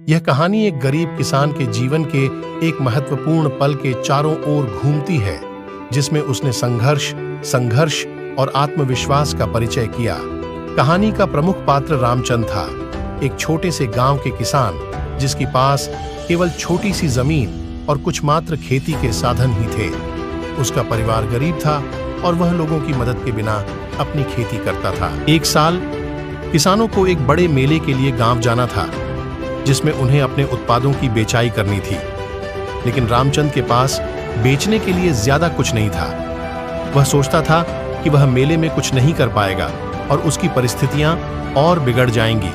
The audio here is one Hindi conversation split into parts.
यह कहानी एक गरीब किसान के जीवन के एक महत्वपूर्ण पल के चारों ओर घूमती है, जिसमें उसने संघर्ष और आत्मविश्वास का परिचय किया। कहानी का प्रमुख पात्र रामचंद था, एक छोटे से गांव के किसान जिसके पास केवल छोटी सी जमीन और कुछ मात्र खेती के साधन ही थे। उसका परिवार गरीब था और वह लोगों की मदद के बिना अपनी खेती करता था। एक साल किसानों को एक बड़े मेले के लिए गांव जाना था, जिसमें उन्हें अपने उत्पादों की बेचाई करनी थी। लेकिन रामचंद के पास बेचने के लिए ज्यादा कुछ नहीं था। वह सोचता था कि वह मेले में कुछ नहीं कर पाएगा और उसकी परिस्थितियां और बिगड़ जाएंगी।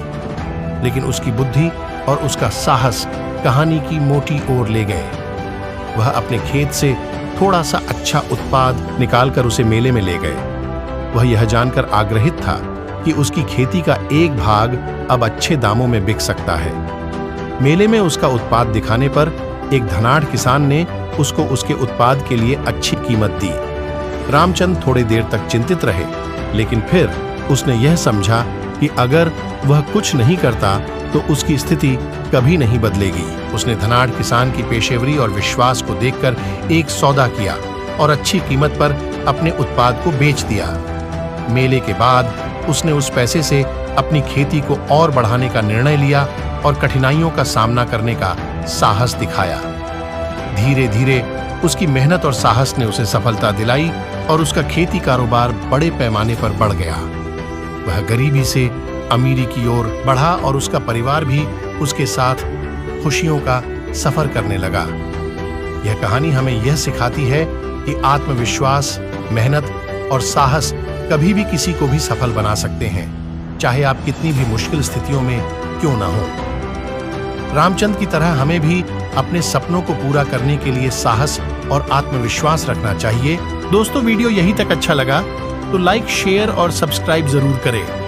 लेकिन उसकी बुद्धि और उसका साहस कहानी की मोटी ओर ले गए। वह अपने खेत से थोड़ा सा अच्छा उत्पाद निकालकर उसे मेले में ले गए। वह यह जानकर आग्रहित था कि उसकी खेती का एक भाग अब अच्छे दामों में बिक सकता है। मेले में उसका उत्पाद दिखाने पर एक धनाढ़ किसान ने उसको उसके उत्पाद के लिए अच्छी कीमत दी। रामचंद थोड़ी देर तक चिंतित रहे, लेकिन फिर उसने यह समझा कि अगर वह कुछ नहीं करता तो उसकी स्थिति कभी नहीं बदलेगी। उसने धनाढ़ किसान की पेशेवरी और विश्वास को देखकर एक सौदा किया और अच्छी कीमत पर अपने उत्पाद को बेच दिया। मेले के बाद उसने उस पैसे से अपनी खेती को और बढ़ाने का निर्णय लिया और कठिनाइयों का सामना करने का साहस दिखाया। धीरे धीरे उसकी मेहनत और साहस ने उसे सफलता दिलाई और उसका खेती कारोबार बड़े पैमाने पर बढ़ गया। वह गरीबी से अमीरी की ओर बढ़ा और उसका परिवार भी उसके साथ खुशियों का सफर करने लगा। यह कहानी हमें यह सिखाती है कि आत्मविश्वास, मेहनत और साहस कभी भी किसी को भी सफल बना सकते हैं, चाहे आप कितनी भी मुश्किल स्थितियों में क्यों ना हो। रामचंद की तरह हमें भी अपने सपनों को पूरा करने के लिए साहस और आत्मविश्वास रखना चाहिए। दोस्तों, वीडियो यहीं तक अच्छा लगा तो लाइक, शेयर और सब्सक्राइब जरूर करें।